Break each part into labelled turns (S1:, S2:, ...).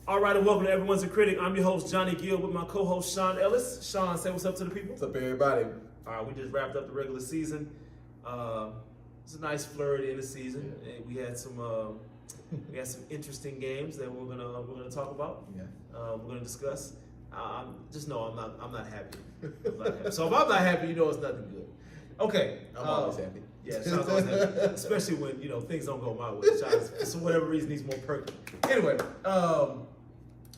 S1: All right, and welcome to Everyone's a Critic. I'm your host, Johnny Gill, with my co-host, Sean Ellis. Sean, say what's up to the people.
S2: What's up, everybody?
S1: All right, we just wrapped up the regular season. It's a nice flurry in the season.
S2: Yeah.
S1: And we had some interesting games that we're gonna talk about.
S2: Yeah.
S1: We're gonna discuss. I'm not happy. So if I'm not happy, you know it's nothing good. Okay.
S2: I'm always happy.
S1: Yeah, Sean's always happy, especially when things don't go my way. Sean, for whatever reason, he's more perky. Anyway,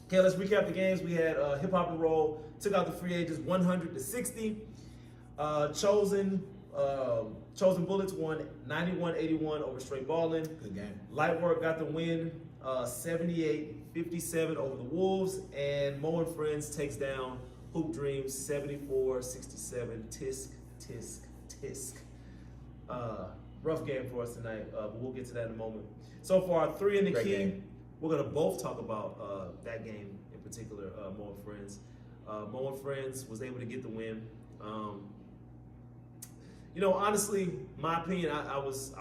S1: okay, let's recap the games. We had Hip Hop and Roll took out the free agents 100 to 60. Chosen Bullets won 91-81 over Straight Ballin'.
S2: Good game.
S1: Light Work got the win 78-57 over the Wolves. And Mo and Friends takes down Hoop Dreams 74-67. Tisk, tisk, tisk. Rough game for us tonight, but we'll get to that in a moment. So far, 3 in the
S2: Great
S1: key.
S2: game.
S1: We're going to both talk about that game in particular, Mo and Friends. Mo and Friends was able to get the win. Honestly, my opinion, I was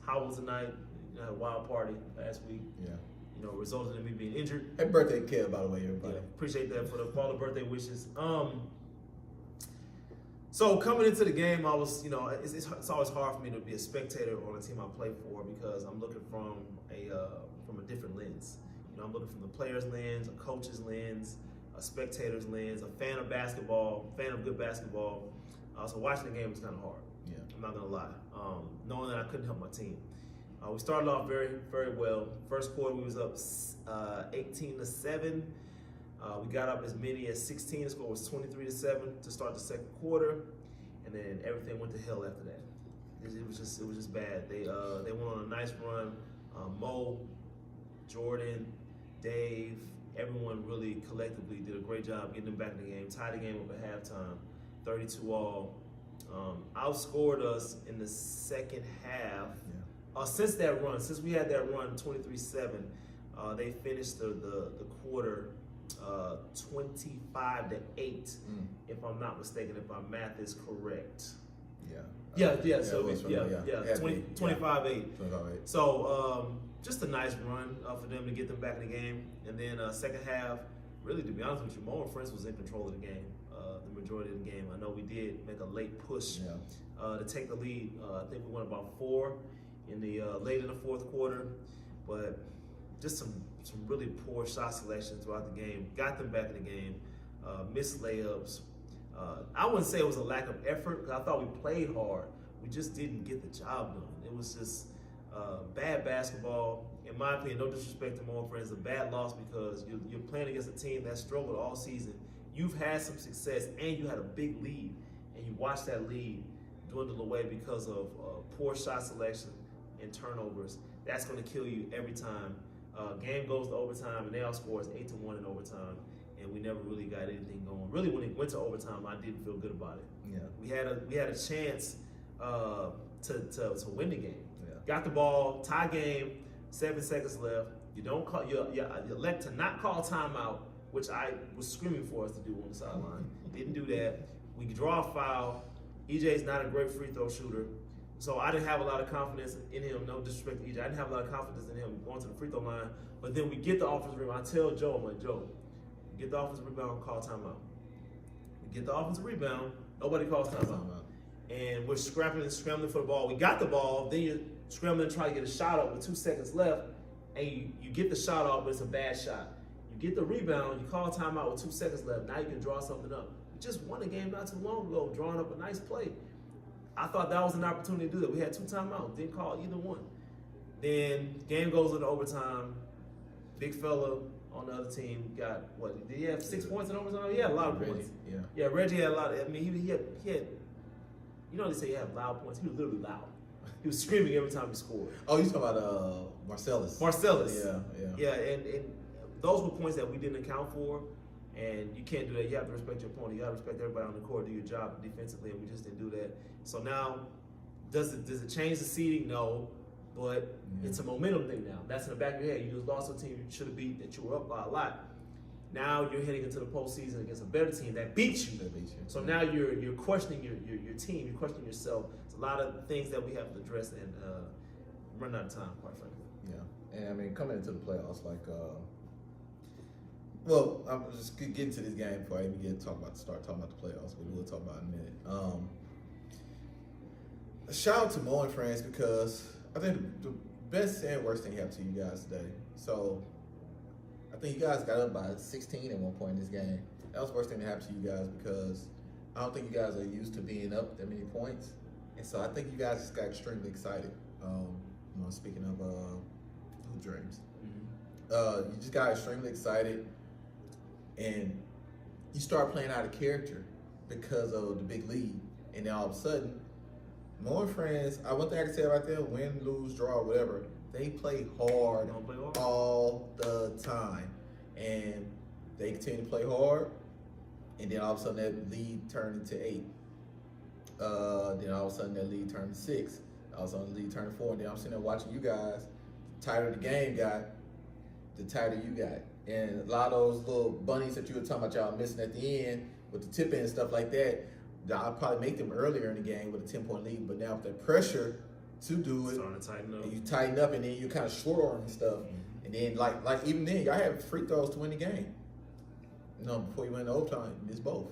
S1: howled tonight. I had a wild party last week.
S2: Yeah.
S1: Resulted in me being injured.
S2: Happy birthday, kid, by the way, everybody.
S1: Yeah, appreciate that for all the birthday wishes. So coming into the game, I was, it's always hard for me to be a spectator on a team I play for because I'm looking from a different lens. I'm looking from the player's lens, a coach's lens, a spectator's lens, a fan of basketball, fan of good basketball. So watching the game was kind of hard.
S2: Yeah. I'm
S1: not gonna lie. Knowing that I couldn't help my team. We started off very, very well. First quarter, we was up 18-7. We got up as many as 16. The score was 23-7 to start the second quarter, and then everything went to hell after that. It was just bad. They went on a nice run. Mo, Jordan, Dave, everyone really collectively did a great job getting them back in the game. Tied the game up at halftime, 32-all. Outscored us in the second half. Yeah. Since we had that run, 23-7, they finished the quarter 25-8, if I'm not mistaken, if my math is correct.
S2: Yeah.
S1: So 25-8. So just a nice run for them to get them back in the game. And then second half, really, to be honest with you, Mo and Friends was in control of the game, the majority of the game. I know we did make a late push to take the lead. I think we went about 4 in the late in the fourth quarter, but just some really poor shot selection throughout the game. Got them back in the game. Missed layups. I wouldn't say it was a lack of effort because I thought we played hard. We just didn't get the job done. It was just bad basketball. In my opinion, no disrespect to Mo and Friends, a bad loss because you're playing against a team that struggled all season. You've had some success and you had a big lead, and you watched that lead dwindle away because of poor shot selection and turnovers. That's going to kill you every time. Game goes to overtime, and they outscored us 8-1 in overtime, and we never really got anything going. Really, when it went to overtime, I didn't feel good about it. Yeah, we had a chance to win the game. Yeah. Got the ball, tie game, 7 seconds left. You don't call. You elect to not call timeout, which I was screaming for us to do on the sideline. Didn't do that. We draw a foul. EJ's not a great free throw shooter. So I didn't have a lot of confidence in him. No disrespect to EJ. I didn't have a lot of confidence in him going to the free throw line. But then we get the offensive rebound. I tell Joe, I'm like, Joe, we get the offensive rebound, call timeout. We get the offensive rebound, nobody calls timeout. And we're scrambling for the ball. We got the ball, then you're scrambling to try to get a shot up with 2 seconds left, and you get the shot off, but it's a bad shot. You get the rebound, you call timeout with 2 seconds left. Now you can draw something up. We just won a game not too long ago, drawing up a nice play. I thought that was an opportunity to do that. We had 2 timeouts, didn't call either one. Then game goes into overtime. Big fella on the other team got what? Did he have 6 points in overtime? He had a lot of points. Yeah, Reggie had a lot. I mean, he had. They say he had loud points. He was literally loud. He was screaming every time he scored.
S2: Oh, you talking about Marcellus?
S1: Marcellus.
S2: Yeah.
S1: And those were points that we didn't account for. And you can't do that. You have to respect your opponent. You got to respect everybody on the court, do your job defensively, and we just didn't do that. So now, does it change the seeding? No, but it's a momentum thing now. That's in the back of your head. You just lost to a team you should have beat that you were up by a lot. Now you're heading into the postseason against a better team that beats you. So now you're questioning your team. You're questioning yourself. It's a lot of things that we have to address and run out of time, quite frankly.
S2: Yeah, and I mean coming into the playoffs, like Well, I'm just getting to this game before I even start talking about the playoffs. We'll talk about it in a minute. Shout out to Mo and friends because I think the best and worst thing happened to you guys today. So I think you guys got up by 16 at one point in this game. That was the worst thing that happened to you guys because I don't think you guys are used to being up that many points. And so I think you guys just got extremely excited. Speaking of hoop dreams. Mm-hmm. You just got extremely excited and you start playing out of character because of the big lead. And then all of a sudden, Mo and friends, one thing I can say about them, win, lose, draw, whatever, they play hard all the time. And they continue to play hard. And then all of a sudden that lead turned into 8. Then all of a sudden that lead turned to 6. All of a sudden the lead turned to 4. And then I'm sitting there watching you guys. The tighter the game got, the tighter you got. And a lot of those little bunnies that you were talking about y'all missing at the end with the tip in and stuff like that, I'll probably make them earlier in the game with a 10-point lead. But now with that pressure to do it,
S1: starting to tighten up. And
S2: you tighten up and then you're kind of short on and stuff. Mm-hmm. And then like even then, y'all have free throws to win the game. Before you went to overtime, you missed both.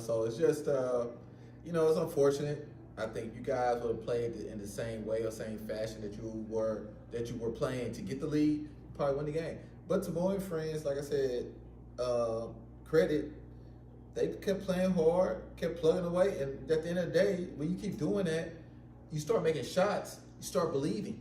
S2: So it's just, it's unfortunate. I think you guys would have played in the same way or same fashion that you were playing to get the lead, you probably win the game. But to Mo and friends, like I said, credit, they kept playing hard, kept plugging away, and at the end of the day, when you keep doing that, you start making shots, you start believing.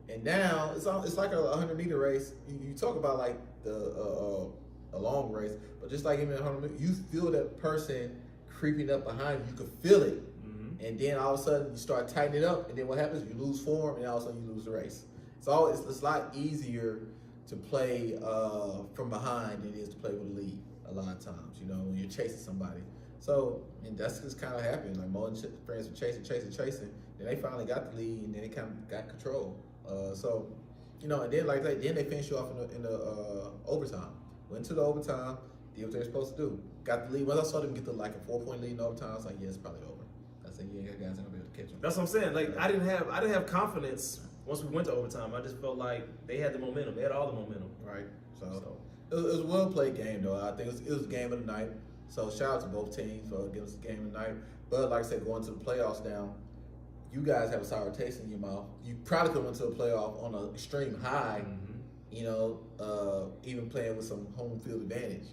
S2: And now it's like a 100-meter race. You talk about like a long race, but just like even a 100 meters, you feel that person creeping up behind you. You can feel it. Mm-hmm. And then all of a sudden you start tightening it up, and then what happens? You lose form, and all of a sudden you lose the race. It's a lot easier to play from behind than it is to play with a lead a lot of times, when you're chasing somebody. So, and that's just kind of happened. Like Mo and friends were chasing. Then they finally got the lead, and then they kind of got control. And then like that, then they finished you off in the overtime. Went to the overtime, did what they were supposed to do. Got the lead. Once I saw them get a 4-point lead in overtime, I was like, yeah, it's probably over. I said, yeah, you guys ain't gonna be able to catch them.
S1: That's what I'm saying. Like I didn't have confidence once we went to overtime. I just felt like they had the momentum. They had all the momentum.
S2: Right. So it was a well played game though. I think it was a game of the night. So shout out to both teams for giving us a game of the night. But like I said, going to the playoffs now, you guys have a sour taste in your mouth. You probably could have went to a playoff on an extreme high. Mm-hmm. Even playing with some home field advantage,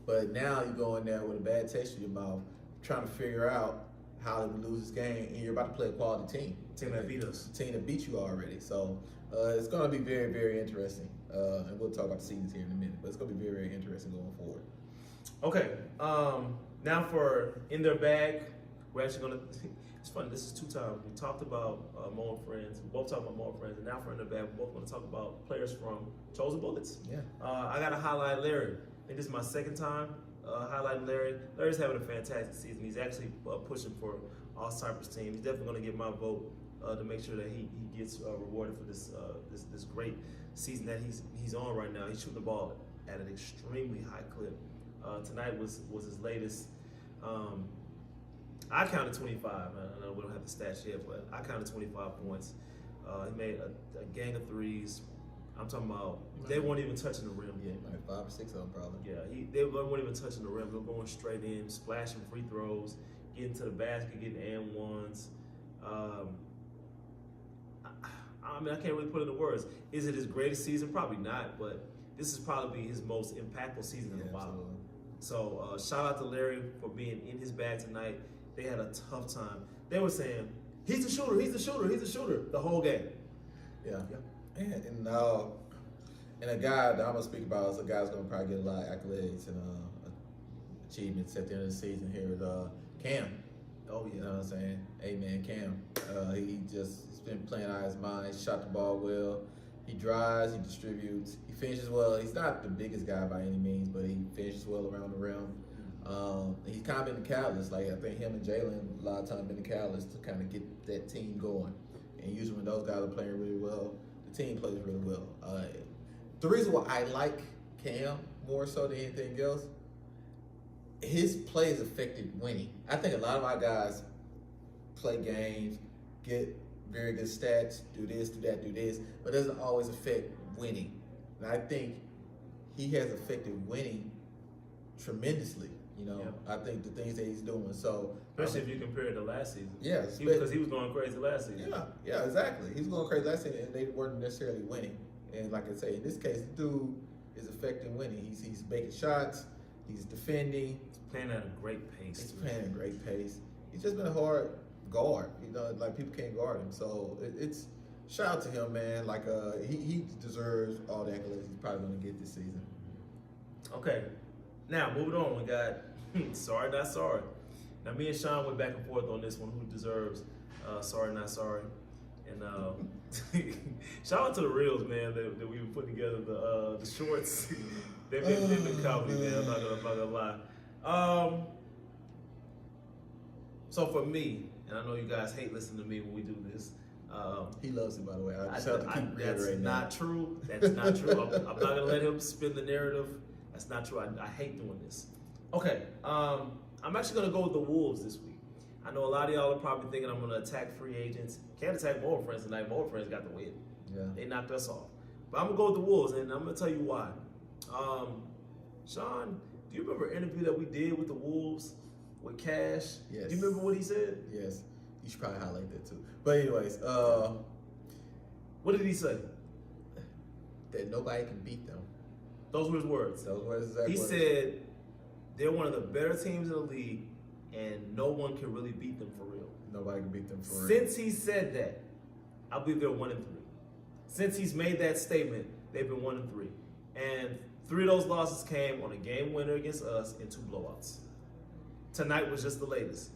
S2: But now you go in there with a bad taste in your mouth, trying to figure out how to lose this game, and you're about to play a quality team.
S1: Team that beat us.
S2: Team that beat you already. So it's going to be very, very interesting. And we'll talk about the seasons here in a minute, but it's going to be very, very interesting going forward.
S1: Okay. Now for In Their Bag, we're actually going to... It's funny, this is 2 times. We talked about Mo and friends. We both talked about Mo and friends. And now for In Their Bag, we're both going to talk about players from Chosen Bullets. Yeah. I got to highlight Larry. I think this is my 2nd time highlighting Larry. Larry's having a fantastic season. He's actually pushing for All-Cypress team. He's definitely going to get my vote to make sure that he gets rewarded for this great season that he's on right now. He's shooting the ball at an extremely high clip. Tonight was his latest. I counted 25. I know we don't have the stats yet, but I counted 25 points. He made a gang of threes. I'm talking about they weren't even touching the rim.
S2: Yeah, like 5 or 6 of them probably.
S1: Yeah, they weren't even touching the rim. They were going straight in, splashing free throws, getting to the basket, getting and ones. I can't really put it into words. Is it his greatest season? Probably not, but this is probably his most impactful season in a while. Absolutely. So shout out to Larry for being in his bag tonight. They had a tough time. They were saying, he's the shooter, he's the shooter, he's the shooter, the whole game.
S2: Yeah. And a guy that I'm going to speak about is a guy that's going to probably get a lot of accolades and achievements at the end of the season here with Cam. Oh, yeah. You know what I'm saying? Hey, man, Cam. He's been playing out of his mind. He shot the ball well. He drives, he distributes, he finishes well. He's not the biggest guy by any means, but he finishes well around the rim. He's kind of been the catalyst. Like I think him and Jalen a lot of times been the catalyst to kind of get that team going. And usually when those guys are playing really well, the team plays really well. The reason why I like Cam more so than anything else, his play is affected winning. I think a lot of our guys play games, get very good stats, do this, do that, do this, but it doesn't always affect winning. And I think he has affected winning tremendously. You know, I think the things that he's doing. So
S1: especially if you compare it to last season.
S2: Yeah,
S1: because he was going crazy last season.
S2: Yeah, exactly. He was going crazy last season, and they weren't necessarily winning. And like I say, in this case, the dude is affecting winning. He's making shots. He's defending.
S1: He's playing at a great pace.
S2: He's playing at a great pace. He's just been a hard guard. You know, like people can't guard him. So it's shout out to him, man. Like he deserves all the accolades he's probably going to get this season.
S1: Okay, now moving on. We got sorry not sorry. Now me and Sean went back and forth on this one. Who deserves sorry not sorry? And shout out to the reels, man, that we were putting together the shorts. They've been comedy, man. I'm not gonna lie. So for me, and I know you guys hate listening to me when we do this.
S2: He loves it, by the way.
S1: That's not true. That's not true. I'm not gonna let him spin the narrative. That's not true. I hate doing this. Okay, I'm actually gonna go with the Wolves this week. I know a lot of y'all are probably thinking I'm gonna attack free agents. Can't attack Mower Friends tonight. Mower Friends got the win.
S2: Yeah.
S1: They knocked us off. But I'm gonna go with the Wolves, and I'm gonna tell you why. Sean, do you remember an interview that we did with the Wolves with Cash?
S2: Yes.
S1: Do you remember what he said?
S2: Yes. You should probably highlight that too. But anyways,
S1: what did he say?
S2: That nobody can beat them.
S1: Those were his words.
S2: Those were his exact
S1: words. He
S2: words.
S1: said they're one of the better teams in the league, and no one can really beat them for real.
S2: Nobody can beat them for real.
S1: Since he said that, I believe they're 1-3. Since he's made that statement, they've been 1-3. And 3 of those losses came on a game winner against us and 2 blowouts. Tonight was just the latest.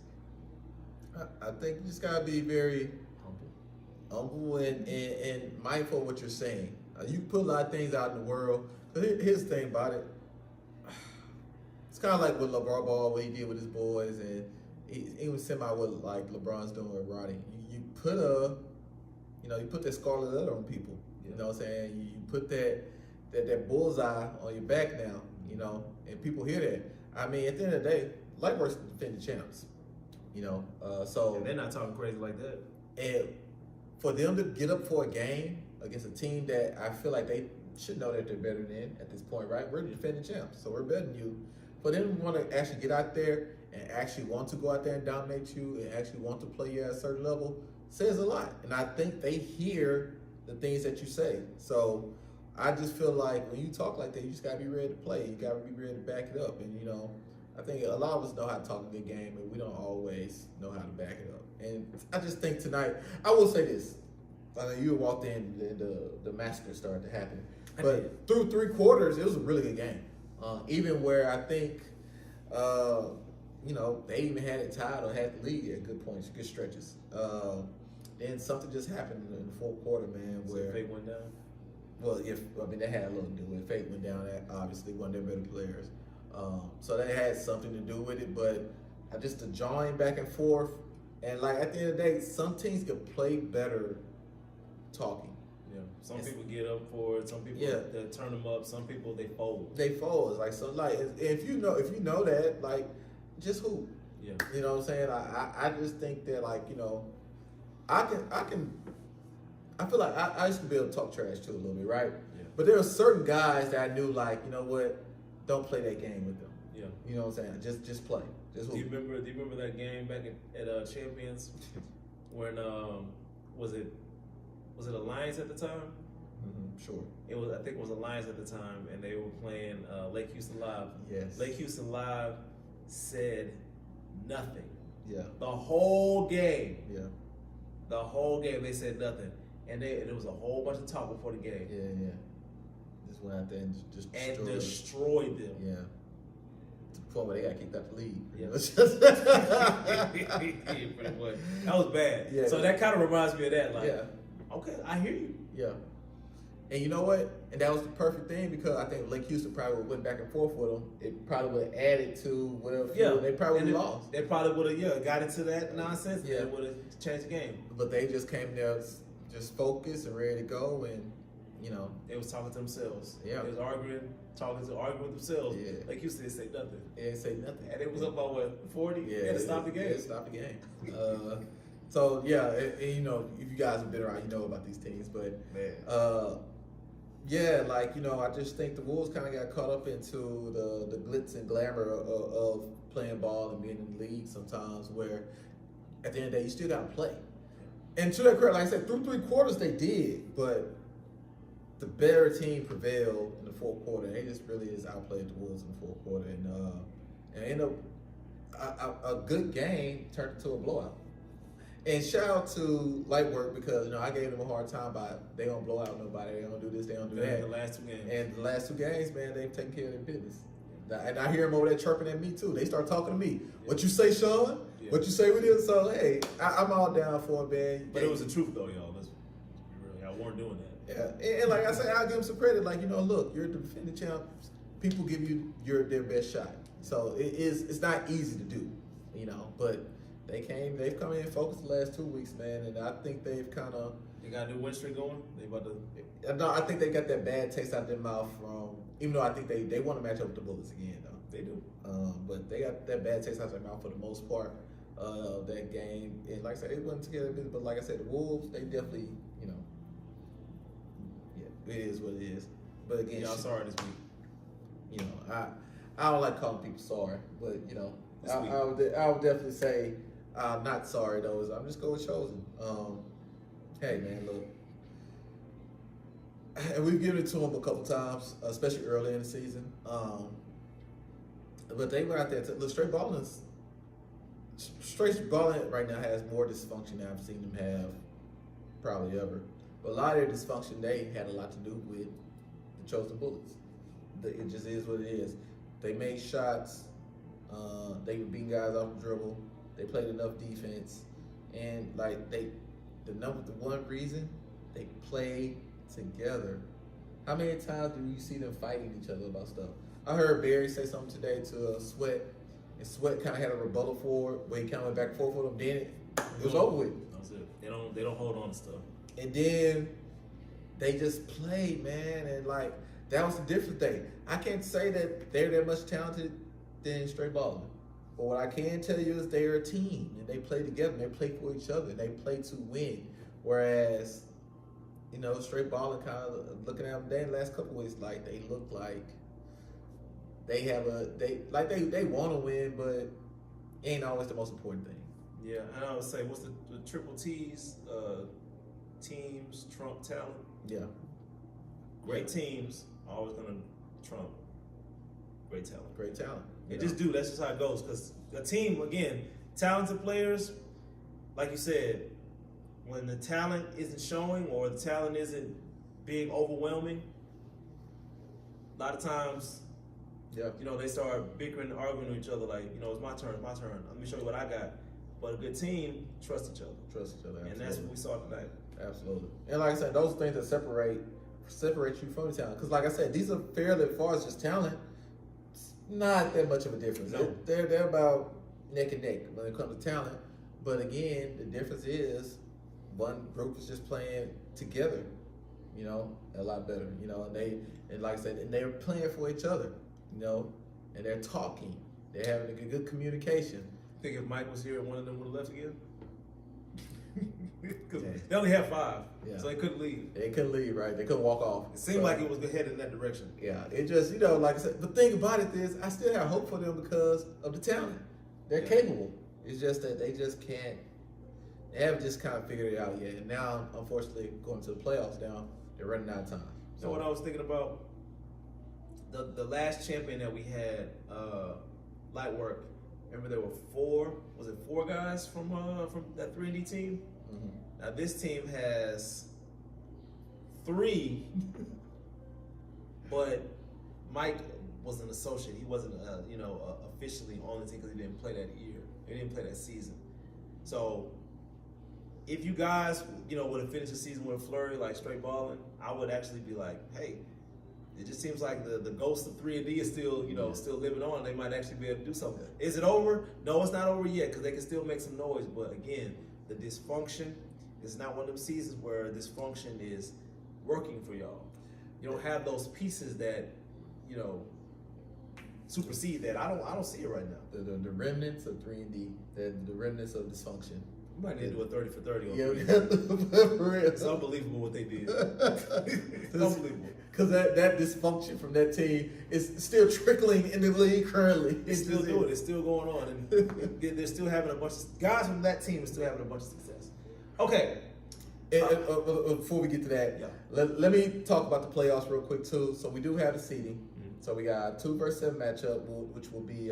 S2: I think you just gotta be very humble and mindful of what you're saying. You put a lot of things out in the world. Here's the thing about it. It's kind of like what LeVar Ball, what he did with his boys, and he was semi what like LeBron's doing with Roddy. You put you put that scarlet letter on people. You know what I'm saying? You put that bullseye on your back now. You know, and people hear that. I mean, at the end of the day, Lightwork's defending champs. You know, so
S1: and they're not talking crazy like that.
S2: And for them to get up for a game against a team that I feel like they should know that they're better than at this point, right? We're the defending champs, so we're better than you. For them to want to actually get out there and actually want to go out there and dominate you and actually want to play you at a certain level says a lot. And I think they hear the things that you say. So I just feel like when you talk like that, you just got to be ready to play. You got to be ready to back it up. And, you know, I think a lot of us know how to talk a good game, but we don't always know how to back it up. And I just think tonight, I will say this. I know you walked in, the massacre started to happen. But through 3 quarters, it was a really good game. Even where I think, you know, they even had it tied or had the lead at good points, good stretches. Then something just happened in the 4th quarter, man, where
S1: Fate went down.
S2: Well, they had a little to do with it. Fate went down. That obviously one of their better players. So that had something to do with it, but just the jawing back and forth. And like at the end of the day, some teams could play better talking.
S1: Yeah. Some people get up for it. Some people they turn them up. Some people they fold.
S2: They fold. It's like so. Like if you know that, like just hoop.
S1: Yeah.
S2: You know what I'm saying? I just think that like I feel like I used to be able to talk trash too a little bit, right?
S1: Yeah.
S2: But there were certain guys that I knew like you know what. Don't play that game with them. Yeah. You know what I'm saying? Just play. Just hoop.
S1: Do you remember that game back at Champions when was it Alliance at the time?
S2: Mm-hmm, sure.
S1: I think it was Alliance at the time, and they were playing Lake Houston Live.
S2: Yes.
S1: Lake Houston Live said nothing.
S2: Yeah.
S1: The whole game.
S2: Yeah.
S1: The whole game they said nothing, and there was a whole bunch of talk before the game.
S2: Yeah. Just went out there and just
S1: destroyed them.
S2: Yeah. To the point where they got kicked out the league.
S1: Yeah. Pretty much. That was bad. Yeah. So that kind of reminds me of that. Like, okay, I hear you.
S2: Yeah. And you know what? And that was the perfect thing because I think Lake Houston probably would have went back and forth with them. It probably would have added to whatever. Yeah. They probably would have lost.
S1: They probably would have got into that nonsense. Yeah. And would have changed the game.
S2: But they just came there just focused and ready to go and. You know,
S1: they was talking to themselves.
S2: Yeah,
S1: they was arguing with themselves.
S2: Yeah,
S1: like you said, say nothing.
S2: They didn't say nothing,
S1: and it was up by what 40.
S2: Yeah,
S1: they had to stop the game.
S2: They stop the game. So yeah, and, you know, if you guys have been around, you know about these teams. But Yeah, like, I just think the Wolves kind of got caught up into the glitz and glamour of playing ball and being in the league sometimes, where at the end of the day, you still got to play. And to their credit, like I said, through 3 quarters they did, but the better team prevailed in the fourth quarter. They just really just outplayed the Wolves in the fourth quarter, and ended up a good game turned into a blowout. And shout out to Lightwork because I gave them a hard time about they don't blow out nobody, they don't do this, they don't do that.
S1: The last 2 games.
S2: And the last 2 games, man, they've taken care of their business. And I hear them over there chirping at me too. They start talking to me. Yeah. What you say, Sean? Yeah. What you say with it? So hey, I'm all down for it, man.
S1: But it was the truth though, y'all. I weren't doing that.
S2: Yeah, and like I say, I'll give them some credit. Like look, you're the defending champ. People give you their best shot. So it's not easy to do, but. They've come in focused the last 2 weeks, man, and I think they've kind of.
S1: They got a new win streak going. They about to.
S2: No, I think they got that bad taste out their mouth from. Even though I think they want to match up with the Bullets again, though.
S1: They do.
S2: But they got that bad taste out their mouth for the most part of that game, and like I said, it wasn't together. But like I said, the Wolves, they definitely, yeah, it is what it is. But again,
S1: y'all sorry this week.
S2: I don't like calling people sorry, but I would definitely say. I'm not sorry though. I'm just going with Chosen. Hey man, look, and we've given it to them a couple times, especially early in the season. But they went out there to look. Straight balling right now has more dysfunction than I've seen them have probably ever. But a lot of their dysfunction they had a lot to do with the Chosen Bullets. It just is what it is. They made shots. They were beating guys off the dribble. They played enough defense, and the one reason they played together. How many times do you see them fighting each other about stuff? I heard Barry say something today to Sweat, and Sweat kind of had a rebuttal for it, where he kind of went back and forth with him. Then it was over with.
S1: That's it. They don't hold on to stuff.
S2: And then they just played, man, and that was the different thing. I can't say that they're that much talented than straight balling. But what I can tell you is they're a team, and they play together, and they play for each other, and they play to win. Whereas, straight balling kind of looking at them the last couple of weeks, they look like they want to win, but it ain't always the most important thing.
S1: Yeah, and I would say, what's the triple T's? Teams trump talent.
S2: Yeah.
S1: Great teams are always going to trump great talent.
S2: Great talent.
S1: That's just how it goes. Because a team, again, talented players, like you said, when the talent isn't showing or the talent isn't being overwhelming, a lot of times, they start bickering and arguing with each other it's my turn. Let me show you what I got. But a good team trusts each other.
S2: Absolutely.
S1: And that's what we saw tonight.
S2: Absolutely. And like I said, those things that separate you from the talent. Because like I said, these are fairly, as far as just talent, not that much of a difference.
S1: No.
S2: They're about neck and neck when it comes to talent. But again, the difference is one group is just playing together, a lot better, and like I said, and they're playing for each other, and they're talking. They're having a good communication.
S1: I think if Mike was here, one of them would have left again. Because they only had 5, so they couldn't leave.
S2: They couldn't leave, right? They couldn't walk off.
S1: It seemed like it was headed in that direction.
S2: Yeah, it just, like I said, the thing about it is I still have hope for them because of the talent. They're capable. It's just that they just can't, they haven't just kind of figured it out yet. And now, unfortunately, going to the playoffs now, they're running out of time.
S1: So what I was thinking about, the last champion that we had, Lightwork, remember there were 4 guys from that 3D team?
S2: Mm-hmm.
S1: Now this team has 3, but Mike was an associate. He wasn't, officially on the team because he didn't play that year. He didn't play that season. So if you guys, would have finished the season with a flurry like straight balling, I would actually be like, hey, it just seems like the ghost of 3D is still, still living on. They might actually be able to do something. Is it over? No, it's not over yet because they can still make some noise. But again, the dysfunction is not one of them seasons where dysfunction is working for y'all. You don't have those pieces that, supersede that. I don't see it right now.
S2: The remnants of 3D, the remnants of dysfunction
S1: We might need to do a 30 for 30 on
S2: for real.
S1: It's unbelievable what they did. It's unbelievable.
S2: Because that dysfunction from that team is still trickling in the league currently.
S1: It's still doing it. It's still going on. And they're still having a bunch of guys from that team are still having a bunch of success. Okay.
S2: Before we get to that, let me talk about the playoffs real quick too. So we do have the seeding. Mm-hmm. So we got 2 versus 7 matchup, which will be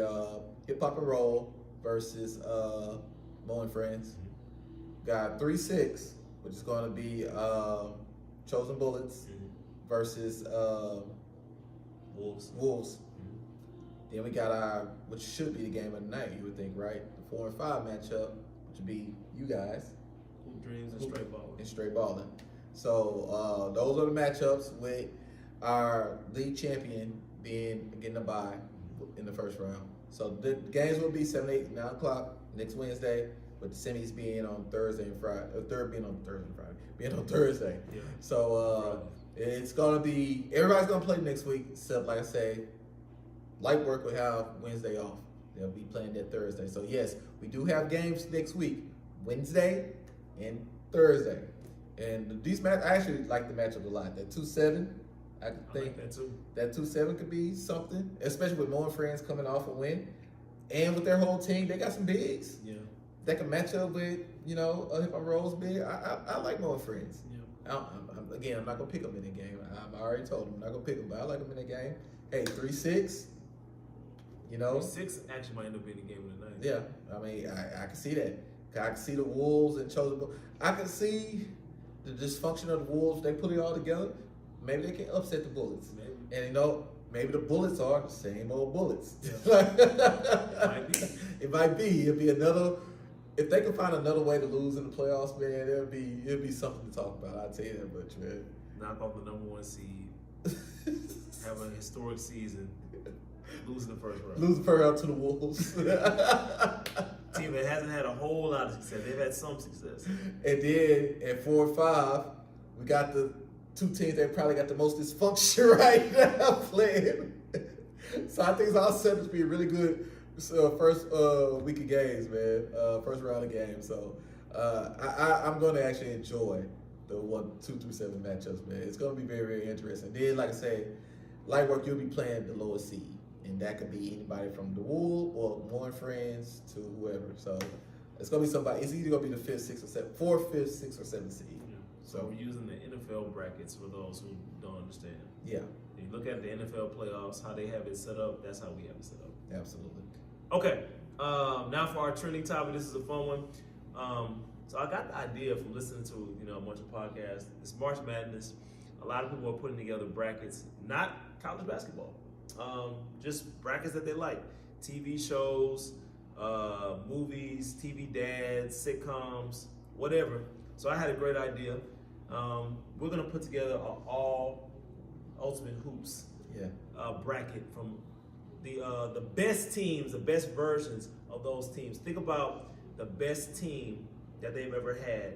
S2: Hip Hop and Roll versus Mo and Friends. Mm-hmm. Got 3-6, which is going to be Chosen Bullets versus
S1: Wolves.
S2: Mm-hmm. Then we got which should be the game of the night, you would think, right? The 4 and 5 matchup, which would be you guys.
S1: Hoop Dreams and Straight Ballin'.
S2: And Straight Ballin'. So those are the matchups with our league champion getting a bye in the first round. So the games will be 7, 8, 9 o'clock next Wednesday, with the semis being on Thursday and Friday. Third being on Thursday and Friday. Being on Thursday. Yeah. So it's gonna be everybody's gonna play next week, except like I say, Light Work will have Wednesday off. They'll be playing that Thursday. So yes, we do have games next week, Wednesday and Thursday. And these matches, I actually like the matchup a lot. That 2-7, I think
S1: like that too.
S2: That 2-7 could be something, especially with Mo and Friends coming off a win, and with their whole team, they got some bigs.
S1: Yeah,
S2: that can match up with Hip Hop Roll's big. I like Mo and Friends. Yeah. I'm not gonna pick them in the game. I already told them I'm not gonna pick them, but I like them in the game. Hey, 3-6.
S1: 3-6 actually might end up being the game of the night.
S2: Yeah, I mean, I can see that. I can see the Wolves and Chosen. I can see the dysfunction of the Wolves. They put it all together. Maybe they can upset the Bullets. Maybe. And maybe the Bullets are the same old Bullets. Yeah.
S1: It might be.
S2: It might be. It'll be another. If they can find another way to lose in the playoffs, man, it'll be something to talk about. I'll tell you that much, man.
S1: Knock off the number 1 seed. Have a historic season. Losing the first round.
S2: Lose the first round to the Wolves.
S1: Team that hasn't had a whole lot of success. They've had some success.
S2: And then at 4 and 5, we got the 2 teams that probably got the most dysfunction right now playing. So I think it's all set to be a really good first week of games, man. First round of games. So I'm going to actually enjoy the 1, 2 through 7 matchups, man. It's going to be very, very interesting. Then, like I say, Light Work, you'll be playing the lowest seed. And that could be anybody from the Wool or More and Friends to whoever. So it's gonna be somebody. It's either gonna be the 5th, 6th, or 7th, 4th, 5th, 6th, or 7th seed.
S1: Yeah. So we're using the NFL brackets for those who don't understand.
S2: Yeah.
S1: When you look at the NFL playoffs, how they have it set up. That's how we have it set up.
S2: Absolutely.
S1: Okay. Now for our trending topic. This is a fun one. So I got the idea from listening to a bunch of podcasts. It's March Madness. A lot of people are putting together brackets, not college basketball. Just brackets that they like. TV shows, movies, TV dads, sitcoms, whatever. So I had a great idea. We're going to put together an all Ultimate Hoops bracket from the best teams, the best versions of those teams. Think about the best team that they've ever had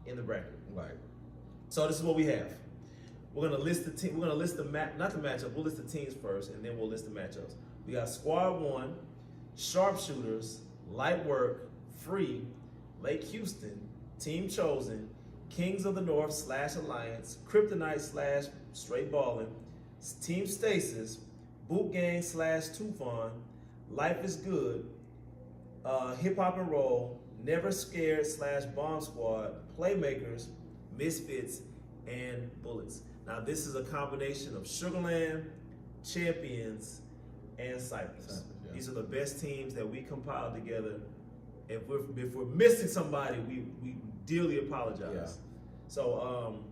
S1: in the bracket.
S2: Right.
S1: So this is what we have. We're gonna list the team. We're gonna list not the matchup. We'll list the teams first, and then we'll list the matchups. We got Squad 1, Sharpshooters, Light Work, Free, Lake Houston, Team Chosen, Kings of the North / Alliance, Kryptonite / Straight Ballin', Team Stasis, Boot Gang / Tufan, Life is Good, Hip Hop and Roll, Never Scared / Bomb Squad, Playmakers, Misfits, and Bullets. Now this is a combination of Sugarland, Champions, and Cypress. Yeah. These are the best teams that we compiled together. If we're missing somebody, we dearly apologize. Yeah. So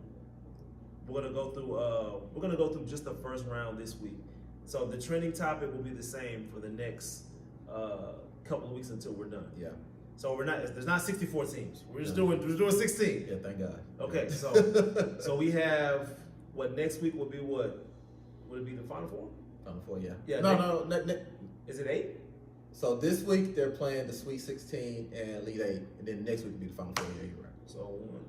S1: we're gonna go through just the first round this week. So the trending topic will be the same for the next couple of weeks until we're done.
S2: Yeah.
S1: So there's not 64 teams. We're just doing 16.
S2: Yeah, thank God.
S1: Okay, so we have what next week will be what? Would it be the Final Four?
S2: Final Four, yeah.
S1: Yeah.
S2: No.
S1: Is it 8?
S2: So this week they're playing the Sweet 16 and Elite 8, and then next week will be the Final Four. Yeah, you're right.
S1: So 1,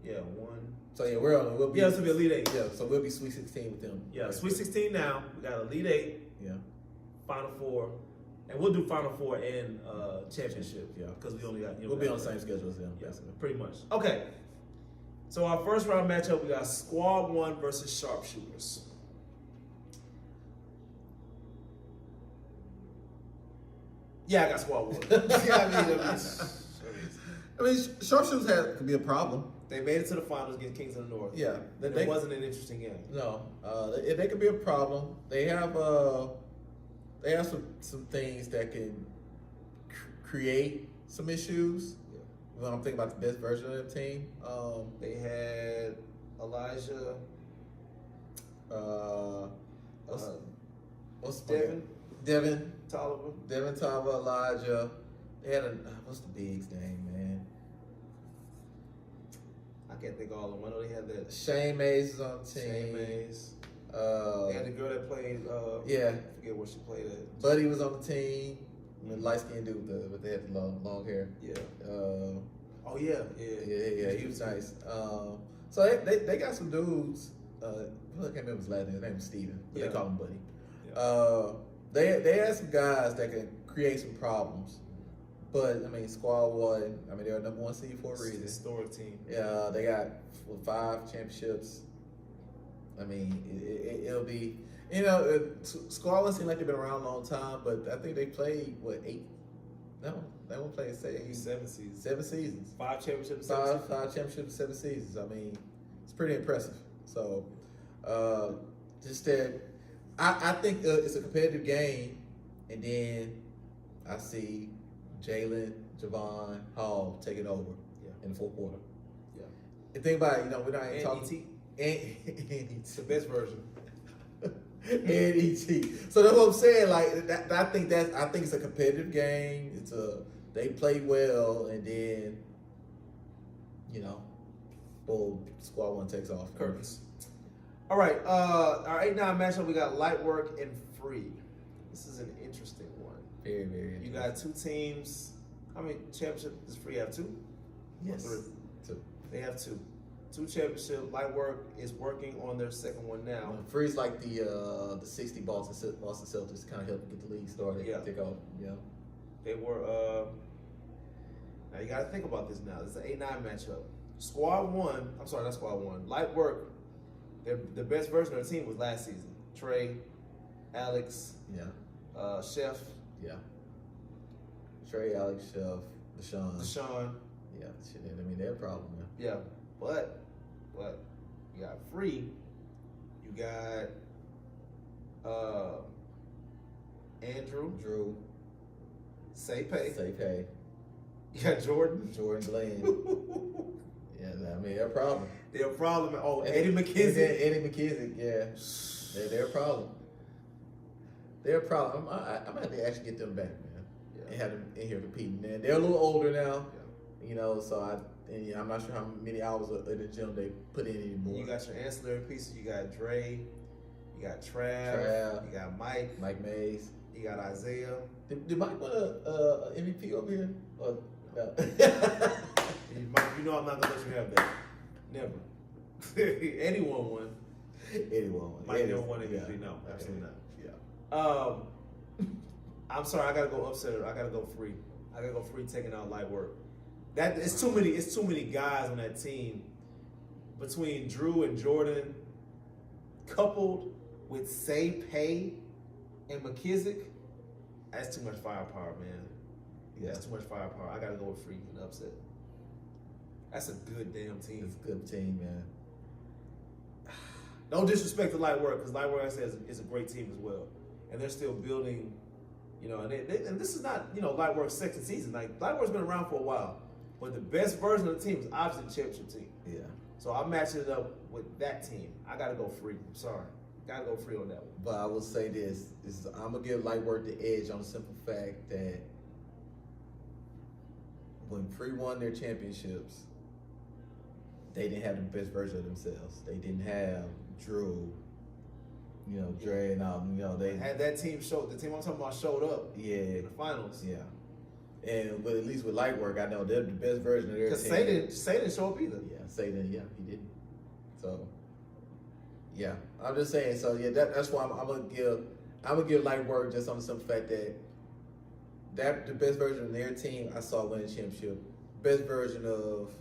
S1: 2, 1.
S2: So yeah, we'll be.
S1: Yeah, it's gonna be Elite 8.
S2: Yeah, so we'll be Sweet 16 with them.
S1: Yeah, Sweet 16 now. We got Elite 8.
S2: Yeah.
S1: Final Four. And we'll do Final Four and championship.
S2: Yeah,
S1: because we only got.
S2: We'll be on the same schedule as them.
S1: Yeah,
S2: basically.
S1: pretty much. Okay. So our first round matchup, we got Squad 1 versus Sharpshooters. Yeah, I got Squad 1.
S2: I mean, Sharpshooters could be a problem.
S1: They made it to the finals against Kings of the North.
S2: Yeah,
S1: it wasn't an interesting game.
S2: No, they could be a problem. They have some things that can create some issues. Yeah. When I'm thinking about the best version of the team,
S1: they had Elijah.
S2: What's
S1: Devin
S2: Tolliver, Elijah. They had what's the big's name, man?
S1: I can't think of all of them. I know they had that.
S2: Shane Mays is on the team.
S1: Shane Mays. They had the girl that played.
S2: Yeah.
S1: I forget what she played at.
S2: Buddy was on the team. The light skinned dude with they had the long hair.
S1: Yeah.
S2: Oh yeah. He was nice. So they got some dudes. I can't remember his last name. His name was Steven. But they call him Buddy. Yeah. They had some guys that can create some problems. But I mean, Squad 1. I mean, they're a number 1 seed for a reason.
S1: Historic team.
S2: Yeah, they got 5 championships. I mean, it'll be. Squad 1 seems like they've been around a long time, but I think they played 8? No, they won't play 7
S1: seasons.
S2: 7 seasons.
S1: 5 championships.
S2: 5 championships, 7 seasons. I mean, it's pretty impressive. So, just that, I think it's a competitive game, and then I see Jalen, Javon, Hall taking over in the fourth quarter.
S1: Yeah.
S2: And think about it, we're not even talking.
S1: It's the best version.
S2: And ET. So that's what I'm saying. Like I think it's a competitive game. They play well, and then boom, Squad 1 takes off.
S1: Curtains. All right, our 8-9 matchup. We got Lightwork and Free. This is an interesting one.
S2: Very, very interesting.
S1: You got 2 teams. How many championships does Free have? 2?
S2: Yes.
S1: 3?
S2: 2.
S1: They have 2. 2 championships. Lightwork is working on their second one now.
S2: Free's like the 60 Boston Celtics, kind of helped get the league started.
S1: Yeah.
S2: Take off. Yeah.
S1: They were. Now you got to think about this. Now this is an 8-9 matchup. Squad 1. I'm sorry, not Squad 1. Lightwork. The best version of the team was last season. Trey, Alex.
S2: Yeah.
S1: Chef.
S2: Yeah. Trey, Alex, Chef, Deshaun. Yeah. I mean, they're a problem, man.
S1: Yeah. But you got Free, you got Andrew,
S2: Drew,
S1: Say-Pay. You got Jordan
S2: Glenn. Yeah, I mean they're a problem.
S1: They're a problem. Oh, Eddie McKissick.
S2: Yeah, they're a problem. They're a problem. I'm gonna have to actually get them back, man. Yeah. And have them in here competing, man. They're a little older now. Yeah. So I'm not sure how many hours in the gym they put in anymore.
S1: You got your ancillary pieces. You got Dre. You got Trav. You got Mike
S2: Mays.
S1: You got Isaiah.
S2: Did Mike win a MVP over here? Or no?
S1: Mike, I'm not gonna let you have that. Never. Anyone won. Mike never won MVP. No, absolutely not. Yeah. I'm sorry. I gotta go upset. I gotta go Free. I gotta go Free taking out Lightwork. It's too many guys on that team between Drew and Jordan, coupled with Say-Pay and McKissick. That's too much firepower, man. Yeah, that's too much firepower. I gotta go with Free and upset. That's a good damn team.
S2: It's a good team, man.
S1: No disrespect to Lightwork, because Lightwork, I said, is a great team as well, and they're still building. And this is not Lightwork's second season. Like Lightwork's been around for a while. But the best version of the team is obviously the championship team.
S2: Yeah. So
S1: I'm matching it up with that team. I got to go Free. I'm sorry. Got to go Free on that one.
S2: But I will say this I'm going to give Lightwork the edge on the simple fact that when Free won their championships, they didn't have the best version of themselves. They didn't have Drew, Dre and all. They
S1: had that team the team I'm talking about showed up in the finals.
S2: Yeah. And at least with Lightwork, I know they're the best version of their team.
S1: Because Say didn't show up either.
S2: Yeah, Say didn't. Yeah, he didn't. So, yeah, I'm just saying. So yeah, that's why I'm gonna give Lightwork just on the simple fact that that the best version of their team I saw win a championship. Best version of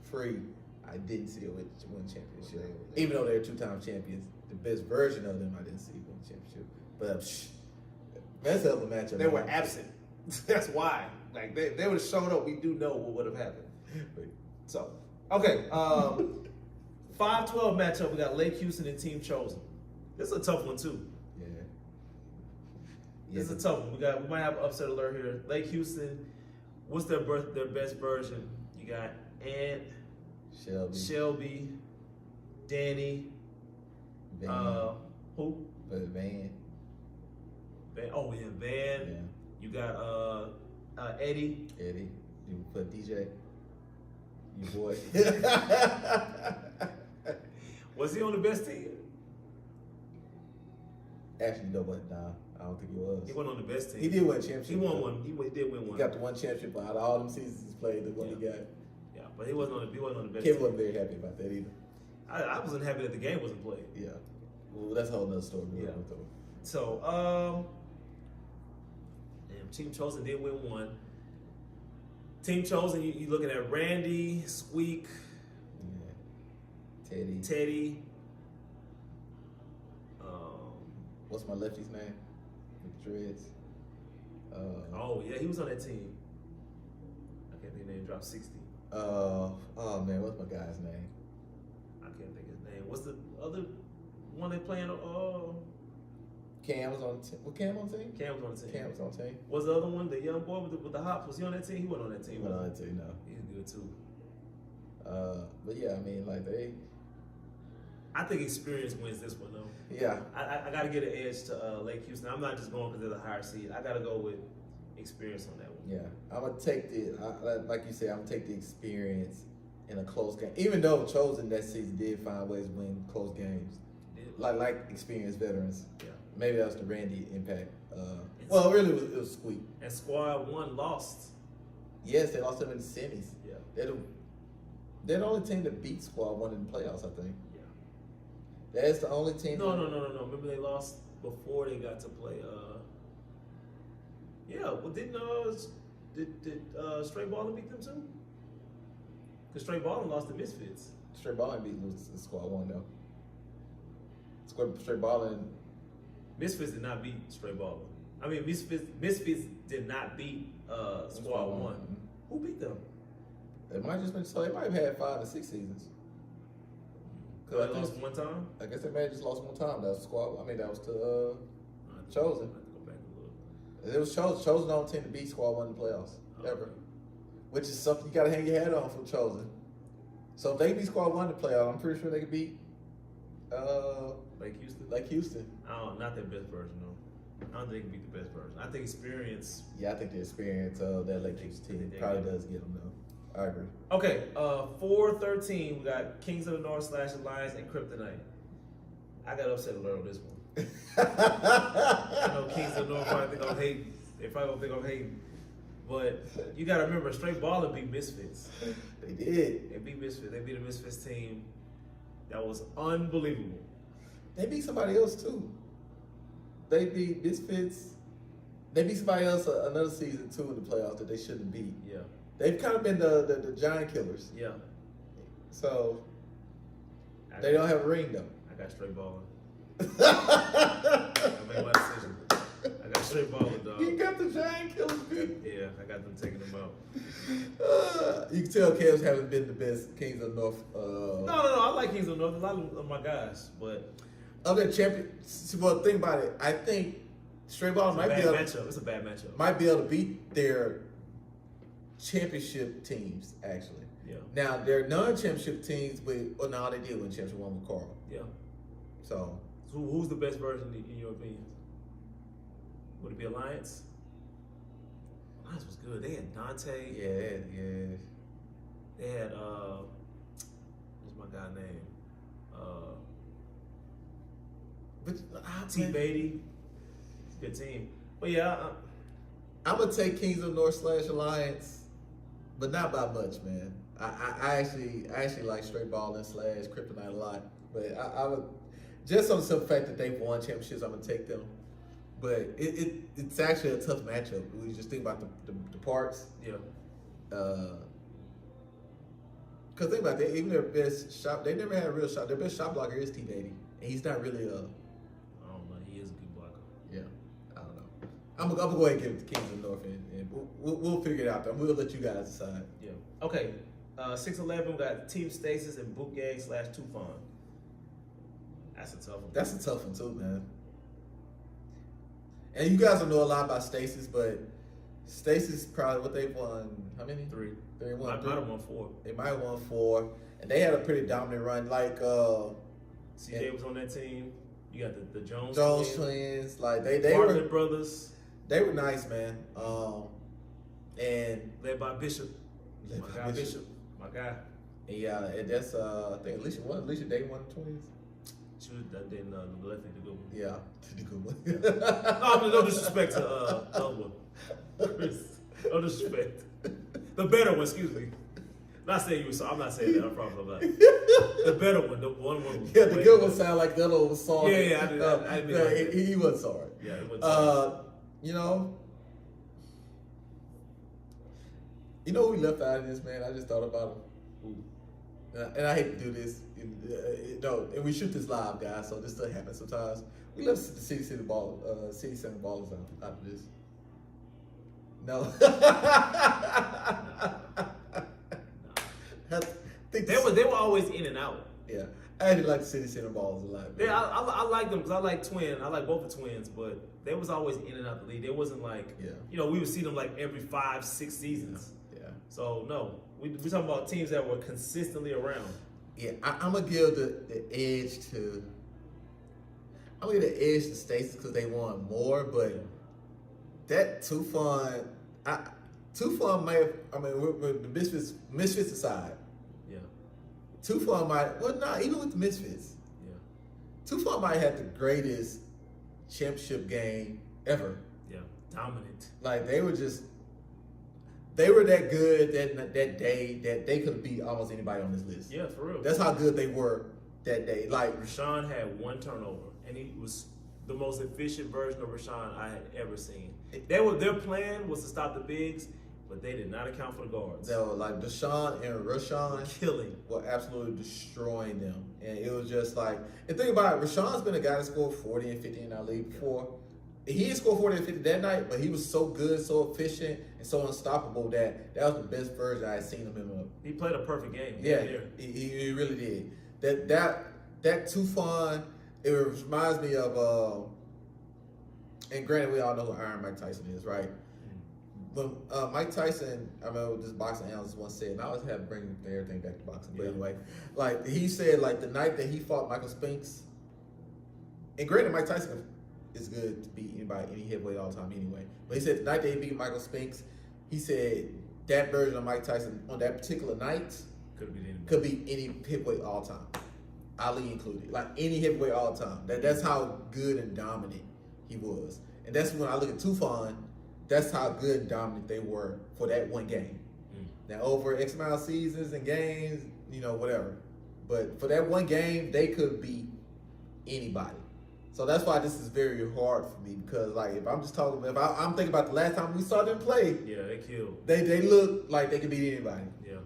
S2: Free, I didn't see it win a championship. Even though they're 2-time champions, the best version of them I didn't see win a championship. But that's a hell of a matchup.
S1: They were absent. That's why. Like they would have shown up. We do know what would have happened. So okay, 5-12 matchup. We got Lake Houston and Team Chosen. This is a tough one too.
S2: Yeah.
S1: This is a tough one. We might have an upset alert here. Lake Houston. What's their best version? You got Ant, Shelby, Danny,
S2: Van.
S1: who?
S2: Van.
S1: Oh yeah, Van.
S2: Yeah.
S1: You got Eddie.
S2: You put DJ. You boy.
S1: Was he on the best team?
S2: Actually, you know what? Nah, I don't think he was.
S1: He wasn't on the best team.
S2: He did win a championship.
S1: He won one. He did win one.
S2: He got the one championship out of all them seasons he's played. The one he got.
S1: Yeah, but he wasn't on the best
S2: Kevin
S1: team.
S2: wasn't very happy about that either.
S1: I wasn't happy that the game wasn't played.
S2: Yeah. Well, that's a whole nother story.
S1: Yeah. So, Team Chosen did win one. Team Chosen, you looking at Randy, Squeak, Teddy.
S2: What's my lefty's name? With the dreads.
S1: Oh yeah, he was on that team. I can't think his name. Dropped 60.
S2: Oh man, what's my guy's name?
S1: I can't think his name. What's the other one they playing?
S2: Cam was on the team. Was Cam on the team?
S1: Cam was on the team.
S2: Cam was on the team.
S1: Was the other one, the young boy with the hops, was he on that team? He wasn't on that team.
S2: He went on that team, no.
S1: He's good too.
S2: But yeah, I mean, like
S1: I think experience wins this one though.
S2: Yeah.
S1: I got to get an edge to Lake Houston. I'm not just going because they're the higher seed. I got to go with experience on that one.
S2: Yeah, I'm gonna take like you said, I'm gonna take the experience in a close game. Even though Chosen that season did find ways to win close games, like experienced veterans.
S1: Yeah. Maybe
S2: that was the Randy impact. Well, really, it was Squeak.
S1: And Squad 1 lost.
S2: Yes, they lost them in the semis.
S1: Yeah.
S2: They're the only team that beat Squad 1 in the playoffs, I think.
S1: Yeah.
S2: That's the only team.
S1: No. Remember they lost before they got to play. Yeah. Well, did Straight Ballin beat them too? Because Straight Ballin lost to Misfits.
S2: Straight Ballin beat Squad 1 though. Straight Ballin.
S1: Misfits did not beat Straight Ballin. I mean, Misfits did not beat Squad 1. Mm-hmm. Who beat them?
S2: It might have just been so. They might have had 5 or 6 seasons.
S1: Because they lost one time.
S2: I guess they may have just lost one time. That was Squad. I mean, that was to Chosen.
S1: I have to go back and look.
S2: It was Chosen. Chosen don't tend to beat Squad 1 in the playoffs ever, which is something you got to hang your hat on for Chosen. So if they beat Squad 1 in the playoffs, I'm pretty sure they could beat Lake Houston.
S1: Oh, not their best version though. I don't think they can beat the best version. I think experience.
S2: Yeah, I think the experience of that Lake Houston team probably does get them though. I agree.
S1: Okay, 4-13. We got Kings of the North / Alliance and Kryptonite. I got upset alert on this one. I know Kings of the North probably think I'm hating. They probably don't think I'm hating. But you got to remember, Straight Ballin beat Misfits.
S2: They did.
S1: They beat Misfits. They beat a Misfits team that was unbelievable.
S2: They beat somebody else too. They beat Misfits. They beat somebody else another season too in the playoffs that they shouldn't beat.
S1: Yeah.
S2: They've kind of been the giant killers.
S1: Yeah.
S2: So they don't have a ring though.
S1: I got Straight Ballin. I made my decision. I got Straight Ballin, dog.
S2: You got the giant killers, dude.
S1: Yeah, I got them taking them out.
S2: You can tell Cavs haven't been the best Kings of the North.
S1: No. I like Kings of the North. A lot of my guys, but
S2: other champions. Well, think about it. I think Straight Ballin might be
S1: It's a bad matchup.
S2: Might be able to beat their championship teams actually.
S1: Yeah.
S2: Now their non-championship teams now they did win championship one with Carl.
S1: Yeah.
S2: So
S1: who's the best version in your opinion? Would it be Alliance? Alliance was good. They had Dante.
S2: Yeah.
S1: They had what's my guy name? T. Beatty. It's a good team. But yeah,
S2: I'm gonna take Kings of the North / Alliance, but not by much, man. I actually like Straight Ballin / Kryptonite a lot, but I would just on the simple fact that they've won championships, I'm gonna take them. But it's actually a tough matchup. We just think about the parts.
S1: Yeah.
S2: Because think about that, even their best shot, they never had a real shot. Their best shot blocker is T-80. And he's not really a...
S1: I don't know. He is a good blocker.
S2: Yeah. I don't know. I'm going to go ahead and give it to Kings of the North, and we'll figure it out. Though. We'll let you guys decide.
S1: Yeah. Okay. 6'11", we got Team Stasis and Bootgang/Tufan. That's a tough one.
S2: That's a tough one, too, man. And you guys don't know a lot about Stasis, but Stasis probably what they've won. How many?
S1: 3.
S2: They won.
S1: Might have won 4.
S2: They might have won 4, and they had a pretty dominant run. Like
S1: CJ was on that team. You got the Jones
S2: twins. Like they
S1: Bartlett
S2: were
S1: brothers.
S2: They were nice, man. And
S1: led by Bishop. My guy Bishop. My guy.
S2: Yeah, and that's I think Alicia Day won the twins.
S1: She was that then neglected the good one.
S2: Yeah, the good one.
S1: No disrespect to the other one. No disrespect. The better one, excuse me. Not saying you were. I'm not saying that. I promise I'm not. The better one, the one.
S2: Yeah, the good one sounded like the other one was sorry.
S1: Yeah, I did.
S2: He was sorry.
S1: Yeah, he was sorry.
S2: You know, who we left out of this, man? I just thought about him. And I hate to do this. And we shoot this live, guys, so this doesn't happen sometimes. We left the City Center Ballers out of this. No.
S1: They were always in and out.
S2: Yeah. I actually like the City Center Ballers a lot.
S1: Yeah, I like them because I like Twin. I like both the Twins, but they was always in and out the league. They wasn't like, we would see them like every 5-6 seasons.
S2: Yeah.
S1: So, no. We talking about teams that were consistently around.
S2: Yeah, I'm going to give the edge to... I'm going to give the edge to Stasis because they won more, but that Tufan... Tufan might have... I mean, with the Misfits aside.
S1: Yeah.
S2: Tufan might... Well, not even with the Misfits.
S1: Yeah.
S2: Tufan might have the greatest championship game ever.
S1: Yeah. Dominant.
S2: Like, they were just... They were that good that day that they could beat almost anybody on this list.
S1: Yeah, for real.
S2: That's how good they were that day. Like
S1: Rashawn had 1 turnover, and he was the most efficient version of Rashawn I had ever seen. Their plan was to stop the bigs, but they did not account for the guards.
S2: They were like Deshaun and Rashawn
S1: killing.
S2: Were absolutely destroying them, and it was just like. And think about it, Rashawn's been a guy that scored 40 and 50 in our league before. He didn't score 40 and 50 that night, but he was so good, so efficient, and so unstoppable that was the best version I had seen him in.
S1: He played a perfect game.
S2: Yeah, he really did. That Tufan, it reminds me of, and granted, we all know who Iron Mike Tyson is, right? When Mike Tyson, I remember this boxing analyst once said, and I always have to bring everything back to boxing, but anyway, like he said, like the night that he fought Michael Spinks, and granted, Mike Tyson is good to beat anybody, any heavyweight all the time anyway. But he said the night they beat Michael Spinks, he said that version of Mike Tyson on that particular night could be any heavyweight all time, Ali included, like any heavyweight all time. That's how good and dominant he was, and that's when I look at Tufan. That's how good and dominant they were for that one game. Now over X amount of seasons and games, whatever, but for that one game, they could beat anybody. So that's why this is very hard for me because, like, if I'm just talking, I'm thinking about the last time we saw them play.
S1: Yeah, they killed.
S2: They look like they could beat anybody.
S1: Yeah.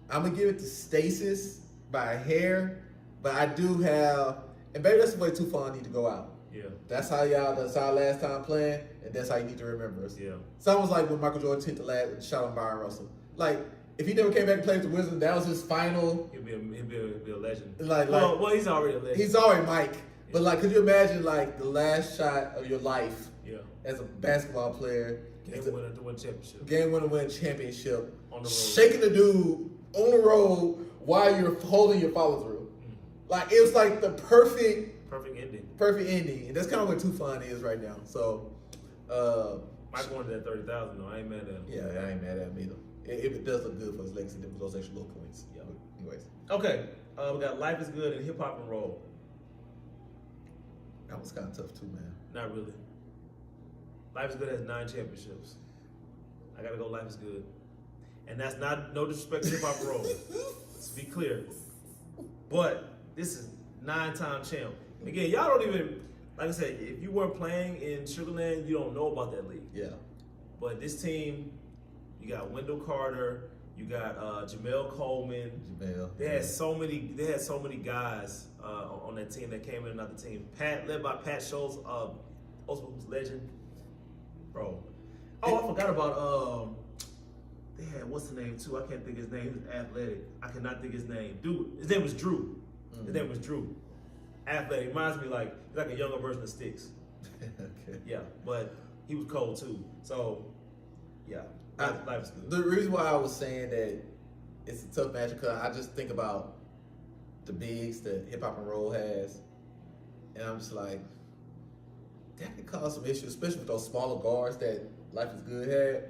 S2: I'm gonna give it to Stasis by a hair, but I do have, and baby, that's the way Tufan need to go out.
S1: Yeah.
S2: That's our last time playing, and that's how you need to remember us.
S1: Yeah.
S2: It's almost like when Michael Jordan hit the last shot on Byron Russell. Like, if he never came back and played with the Wizards, that was his final.
S1: He'll be a legend.
S2: Well,
S1: he's already a legend.
S2: He's already Mike. But, like, could you imagine, like, the last shot of your life as a basketball player?
S1: Game winner to win championship.
S2: Game winner to win championship.
S1: On the road.
S2: Shaking the dude on the road while you're holding your follow-through. Like, it was, like, the perfect ending. Perfect ending. And that's kind of what Tufan is right now. So,
S1: Mike wanted that 30,000, though. I ain't mad at him.
S2: Yeah, I ain't mad at him either. It does look good for his legs and those extra little points. Yeah. Anyways.
S1: Okay. We got Life is Good and Hip Hop and Roll.
S2: That was kind of tough too, man.
S1: Not really. Life is Good has 9 championships. I gotta go Life is Good. And that's no disrespect to Hip Hop and Roll. Let's be clear. But this is 9-time champ. Again, y'all don't even, like I said, if you weren't playing in Sugarland, you don't know about that league.
S2: Yeah.
S1: But this team, you got Wendell Carter, you got Jamel Coleman. They had so many guys on that team that came in another team. Led by Pat Schultz, Ultimate legend, bro. Oh, I forgot about they had what's the name too? I can't think of his name. He was athletic. I cannot think of his name. Dude, his name was Drew. His name was Drew. Athletic. Reminds me like a younger version of Sticks.
S2: Okay.
S1: Yeah, but he was cold too. So, yeah, life's good.
S2: The reason why I was saying that it's a tough match because I just think about the bigs that hip hop and roll has, and I'm just like, that could cause some issues, especially with those smaller guards that Life is Good had.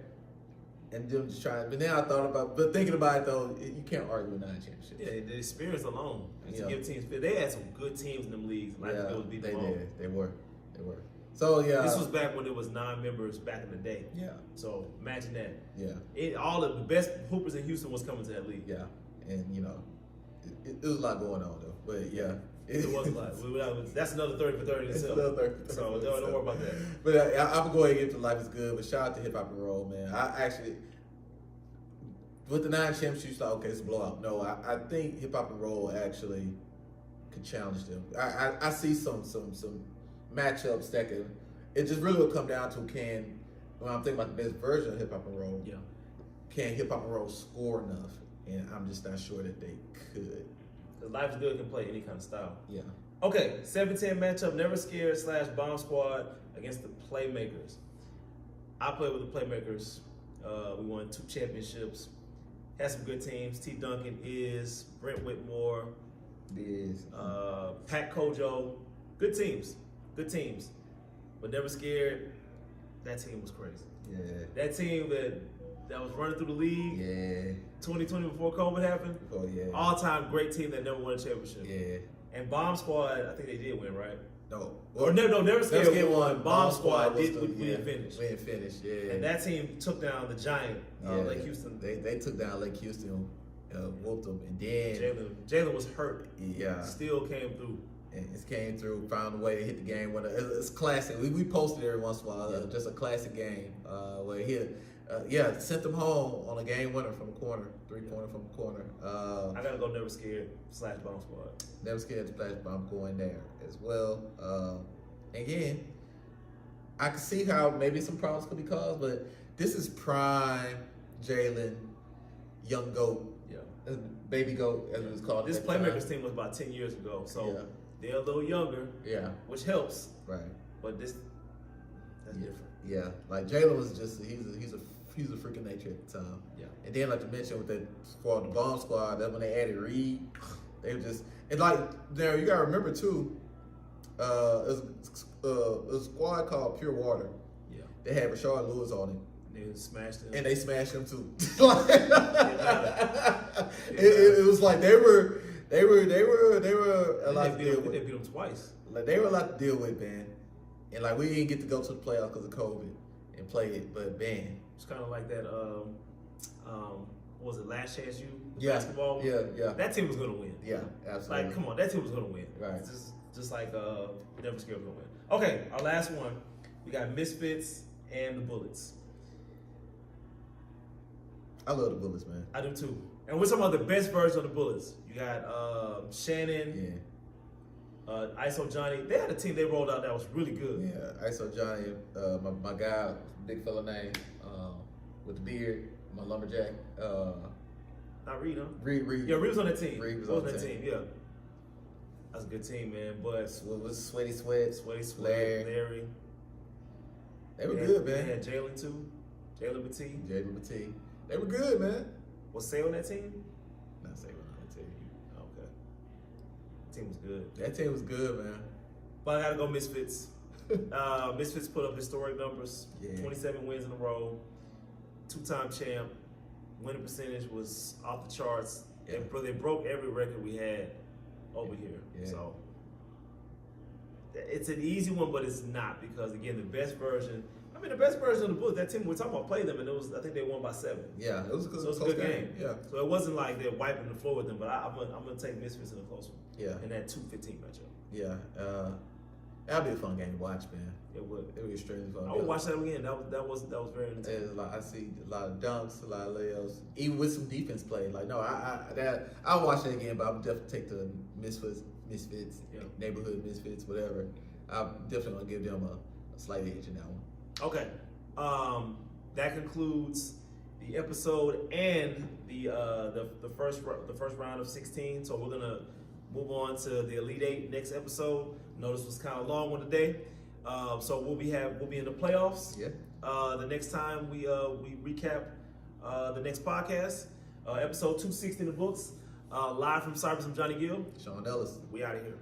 S2: And them just trying, but now I thought about, but thinking about it though, you can't argue with 9 championships.
S1: Yeah, the experience alone to give teams fit. They had some good teams in them leagues. Life is Good was beat them all.
S2: They were. So yeah,
S1: this was back when it was 9 members back in the day.
S2: Yeah. So
S1: imagine that.
S2: Yeah.
S1: All of the best hoopers in Houston was coming to that league.
S2: Yeah, and it was a lot going on though. But yeah.
S1: It was a lot. That's another 30 for 30 itself. So don't worry about that.
S2: But I'm going to go ahead and get to Life is Good. But shout out to Hip Hop and Roll, man. I actually, with the 9 championships, you thought, okay, it's a blowout. No, I think Hip Hop and Roll actually could challenge them. I see some matchups that can. It just really will come down to when I'm thinking about the best version of Hip Hop and Roll.
S1: Yeah.
S2: Can Hip Hop and Roll score enough? And I'm just not sure that they could.
S1: Life is Good can play any kind of style.
S2: Yeah.
S1: Okay, 7-10 matchup, Never Scared / Bomb Squad against the Playmakers. I played with the Playmakers. We won 2 championships. Had some good teams. T. Duncan is, Brent Whitmore, Pat Kojo. Good teams. But Never Scared, that team was crazy.
S2: Yeah.
S1: That team that was running through the league.
S2: Yeah.
S1: 2020 before COVID happened.
S2: Oh yeah.
S1: All-time great team that never won a championship.
S2: Yeah.
S1: And Bomb Squad, I think they did win, right?
S2: No.
S1: Never Scared
S2: won.
S1: Bomb Squad
S2: we
S1: didn't finish.
S2: We didn't finish. Yeah.
S1: And that team took down the giant, Lake Houston.
S2: They took down Lake Houston, whooped them, and then
S1: Jalen was hurt.
S2: Yeah.
S1: Still came through.
S2: And it came through, found a way to hit the game winner. It's classic. We posted every once in a while. Just a classic game where he sent them home on a game winner from the corner, 3-pointer from the corner.
S1: I gotta go Never Scared / Bomb Squad.
S2: Never Scared / Bomb going there as well. Again, I can see how maybe some problems could be caused, but this is prime Jalen, young GOAT, baby GOAT as it was called.
S1: This Playmakers team was about 10 years ago, so they're a little younger, which helps.
S2: Right.
S1: But that's different.
S2: Yeah, like Jalen was just he's a freak of nature at the time. Yeah. And then like to mention with that squad, the Bomb Squad, that when they added Reed, they were just and like there you gotta remember too, it was a squad called Pure Water. Yeah. They had Rashard Lewis on it.
S1: They smashed him.
S2: And they smashed him too. It was like they were a lot to deal with.
S1: They beat them twice.
S2: Like they were a lot to deal with, man. And like we didn't get to go to the playoffs because of COVID and play it, but man,
S1: it's kind of like that. What was it, Last Chance U
S2: basketball? Yeah.
S1: That team was gonna win.
S2: Yeah, absolutely.
S1: Like, come on, that team was gonna win.
S2: Right.
S1: Just like Never Scared was gonna win. Okay, our last one. We got Misfits and the Bullets.
S2: I love the Bullets, man.
S1: I do too. And we're talking about the best version of the Bullets. You got Shannon. ISO Johnny. They had a team they rolled out that was really good.
S2: Yeah, ISO Johnny, my guy, big fella name, with the beard, my lumberjack.
S1: Not Reed, huh?
S2: Reed.
S1: Yeah, Reed was on that team.
S2: Reed was on that team.
S1: Yeah. That's a good team, man. But
S2: it was Sweaty Sweat,
S1: Larry.
S2: They were good, man.
S1: They had Jalen too. Jalen Batee.
S2: They were good, man.
S1: Was Say on that team?
S2: Not Say on that team.
S1: Okay. Team was good.
S2: That team was good, man.
S1: But I gotta go Misfits. Misfits put up historic numbers. 27 wins in a row. 2-time champ. Winning percentage was off the charts. Yeah. They broke every record we had over here. Yeah. So it's an easy one, but it's not because again, the best version of the Bulls, that team we're talking about played them, and I think they won by 7.
S2: Yeah, it was
S1: a good game. Yeah. So it wasn't like they're wiping the floor with them, but I'm gonna take Misfits in a close one.
S2: Yeah.
S1: In that 2-15 matchup.
S2: Yeah. That'd be a fun game to watch, man.
S1: It would.
S2: It would be extremely fun.
S1: I would watch that again. That was very entertaining.
S2: I see a lot of dunks, a lot of layups, even with some defense play. Like no, I'll watch that again, but I'll definitely take the misfits, neighborhood misfits, whatever. I'm definitely gonna give them a slight edge in that one.
S1: Okay, that concludes the episode and the first round of 16. So we're gonna move on to the Elite Eight next episode. Notice was kind of long one today. So we'll be in the playoffs.
S2: Yeah.
S1: The next time we recap the next podcast, episode 260 in the books. Live from Cypress, I'm Johnny Gill.
S2: Sean Ellis.
S1: We out of here.